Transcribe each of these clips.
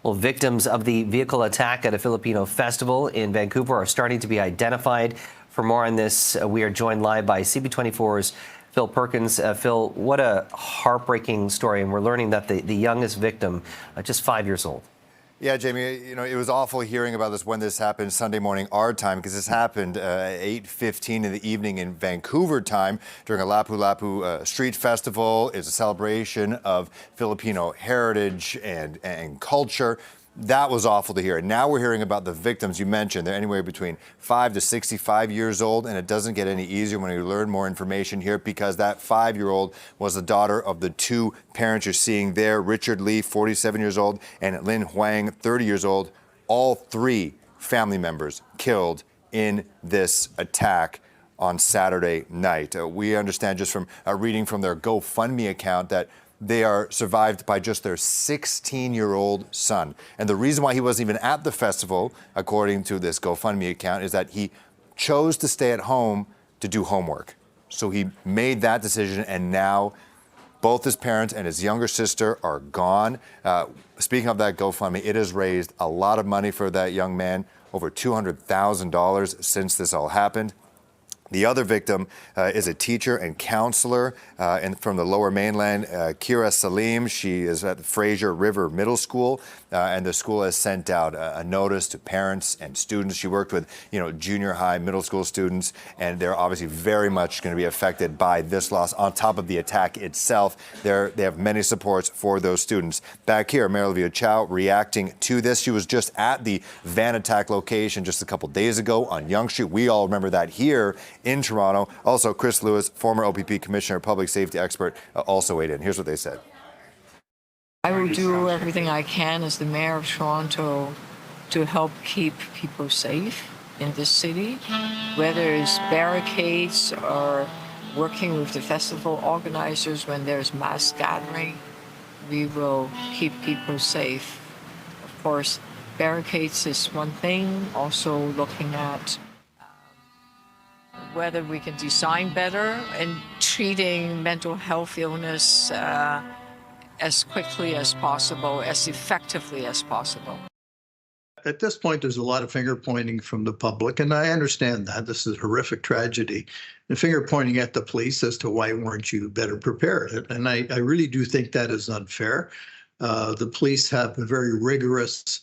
Well, victims of the vehicle attack at a Filipino festival in Vancouver are starting to be identified. For more on this, we are joined live by CB24's Phil Perkins. Phil, what a heartbreaking story, and we're learning that the youngest victim, just 5 years old. Yeah, Jamie, you know, it was awful hearing about this when this happened Sunday morning our time, because this happened at 8:15 in the evening in Vancouver time during a Lapu-Lapu street festival. It's a celebration of Filipino heritage and culture. That was awful to hear. And now we're hearing about the victims you mentioned. They're anywhere between 5 to 65 years old, and it doesn't get any easier when you learn more information here, because that 5-year-old was the daughter of the two parents you're seeing there, Richard Lee, 47 years old, and Linh Hoang, 30 years old. All three family members killed in this attack on Saturday night. We understand just from reading from their GoFundMe account that they are survived by just their 16-year-old son. And the reason why he wasn't even at the festival, according to this GoFundMe account, is that he chose to stay at home to do homework. So he made that decision, and now both his parents and his younger sister are gone. Speaking of that GoFundMe, it has raised a lot of money for that young man, over $200,000 since this all happened. The other victim is a teacher and counselor from the Lower Mainland, Kira Salim. She is at the Fraser River Middle School, and the school has sent out a notice to parents and students. She worked with, junior high, middle school students, and they're obviously very much going to be affected by this loss. On top of the attack itself, they have many supports for those students. Back here, Marilvia Chow reacting to this. She was just at the van attack location just a couple days ago on Yonge Street. We all remember that here in Toronto. Also, Chris Lewis, former OPP Commissioner, public safety expert, also weighed in. Here's what they said. I will do everything I can as the mayor of Toronto to help keep people safe in this city, whether it's barricades or working with the festival organizers when there's mass gathering. We will keep people safe. Of course, barricades is one thing, also looking at whether we can design better and treating mental health illness as quickly as possible, as effectively as possible. At this point, there's a lot of finger pointing from the public, and I understand that. This is a horrific tragedy. And finger pointing at the police as to why weren't you better prepared. And I really do think that is unfair. The police have a very rigorous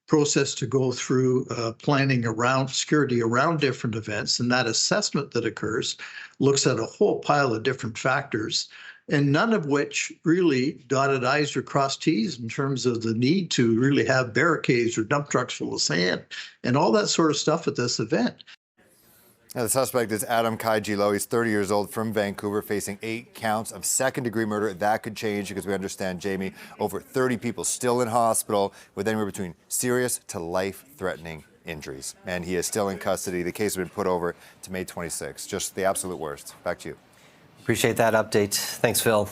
process to go through planning around security around different events, and that assessment that occurs looks at a whole pile of different factors, and none of which really dotted I's or crossed T's in terms of the need to really have barricades or dump trucks full of sand and all that sort of stuff at this event. Now, the suspect is Adam Kaijilo. He's 30 years old, from Vancouver, facing 8 counts of second-degree murder. That could change because we understand, Jamie, over 30 people still in hospital with anywhere between serious to life-threatening injuries. And he is still in custody. The case has been put over to May 26. Just the absolute worst. Back to you. Appreciate that update. Thanks, Phil.